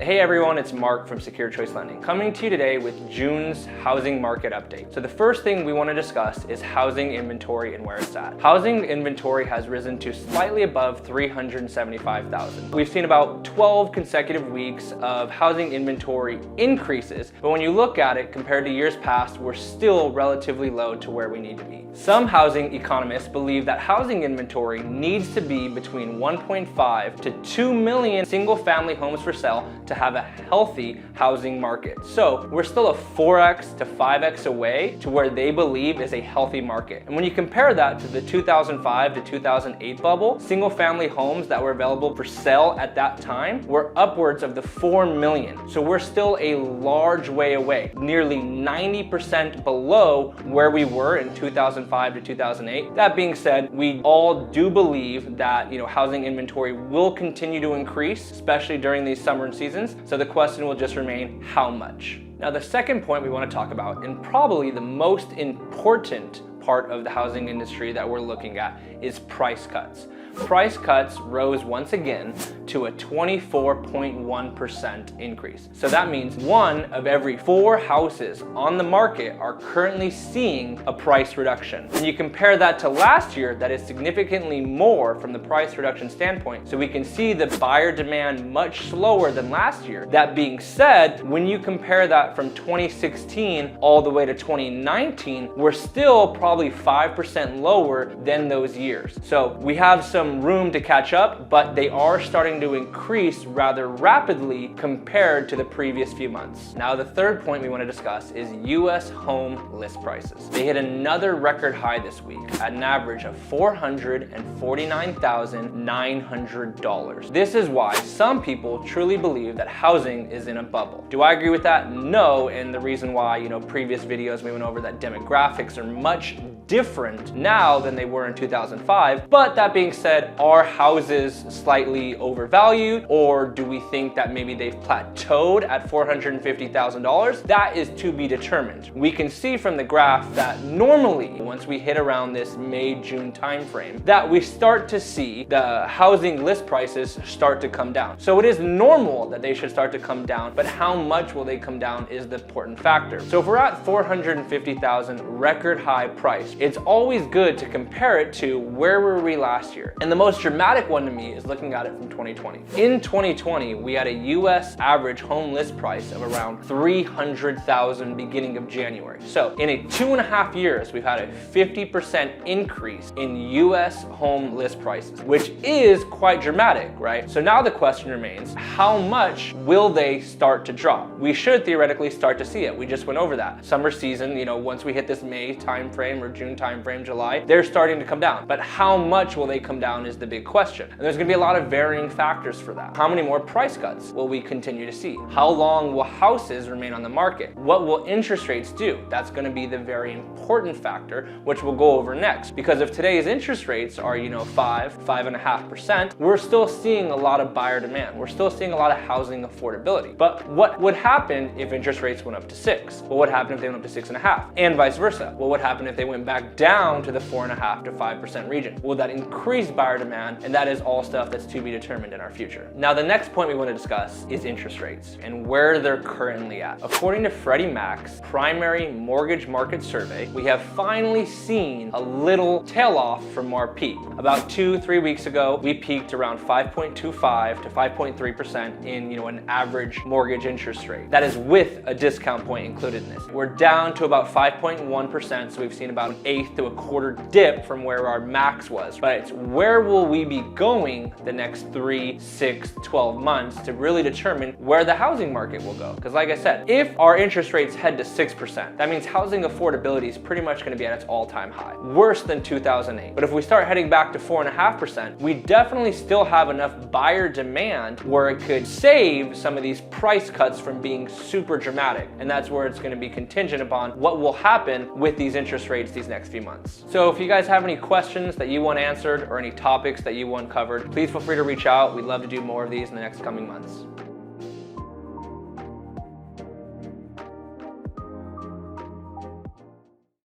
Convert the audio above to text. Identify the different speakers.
Speaker 1: Hey everyone, it's Mark from Secure Choice Lending, coming to you today with June's housing market update. So the first thing we want to discuss is housing inventory and where it's at. Housing inventory has risen to slightly above 375,000. We've seen about 12 consecutive weeks of housing inventory increases, but when you look at it compared to years past, we're still relatively low to where we need to be. Some housing economists believe that housing inventory needs to be between 1.5 to 2 million single-family homes for sale to have a healthy housing market. So we're still a 4x to 5x away to where they believe is a healthy market. And when you compare that to the 2005 to 2008 bubble, single family homes that were available for sale at that time were upwards of the 4 million. So we're still a large way away, nearly 90% below where we were in 2005 to 2008. That being said, we all do believe that housing inventory will continue to increase, especially during these summer seasons. So the question will just remain, how much? Now, the second point we want to talk about, and probably the most important part of the housing industry that we're looking at, is price cuts. Price cuts rose once again to a 24.1% increase. So that means 1 of every 4 houses on the market are currently seeing a price reduction. And you compare that to last year, that is significantly more from the price reduction standpoint. So we can see the buyer demand much slower than last year. That being said, when you compare that from 2016 all the way to 2019, we're still probably 5% lower than those years. So we have some room to catch up, but they are starting to increase rather rapidly compared to the previous few months. Now, the third point we want to discuss is US home list prices. They hit another record high this week at an average of $449,900. This is why some people truly believe that housing is in a bubble. Do I agree with that? No, and the reason why, previous videos we went over that demographics are much different now than they were in 2005. But that being said, are houses slightly overvalued, or do we think that maybe they've plateaued at $450,000? That is to be determined. We can see from the graph that normally once we hit around this May-June timeframe, that we start to see the housing list prices start to come down. So it is normal that they should start to come down, but how much will they come down is the important factor. So if we're at $450,000 record high price, it's always good to compare it to where were we last year. And the most dramatic one to me is looking at it from 2020. In 2020, we had a US average home list price of around $300,000 beginning of January. So in a 2.5 years, we've had a 50% increase in US home list prices, which is quite dramatic, right? So now the question remains, how much will they start to drop? We should theoretically start to see it. We just went over that. Summer season, once we hit this May timeframe or June timeframe, July, they're starting to come down. But how much will they come down is the big question. And there's gonna be a lot of varying factors for that. How many more price cuts will we continue to see? How long will houses remain on the market? What will interest rates do? That's gonna be the very important factor, which we'll go over next. Because if today's interest rates are, 5.5%, we're still seeing a lot of buyer demand. We're still seeing a lot of housing affordability. But what would happen if interest rates went up to 6? What would happen if they went up to 6.5? And vice versa. What would happen if they went back down to the 4.5 to 5% region? Will that increase buyer demand? And that is all stuff that's to be determined in our future. Now, the next point we want to discuss is interest rates and where they're currently at. According to Freddie Mac's primary mortgage market survey, we have finally seen a little tail off from our peak. About 2-3 weeks ago, we peaked around 5.25 to 5.3% in an average mortgage interest rate. That is with a discount point included in this. We're down to about 5.1%, so we've seen about an 1/8 to a 1/4 dip from where our max was. But it's where will we be going the next 3, 6, 12 months to really determine where the housing market will go. Because like I said, if our interest rates head to 6%, that means housing affordability is pretty much going to be at its all-time high, worse than 2008. But if we start heading back to 4.5%, we definitely still have enough buyer demand where it could save some of these price cuts from being super dramatic. And that's where it's going to be contingent upon what will happen with these interest rates these next few months. So if you guys have any questions that you want answered or any topics that you want covered, please feel free to reach out. We'd love to do more of these in the next coming months.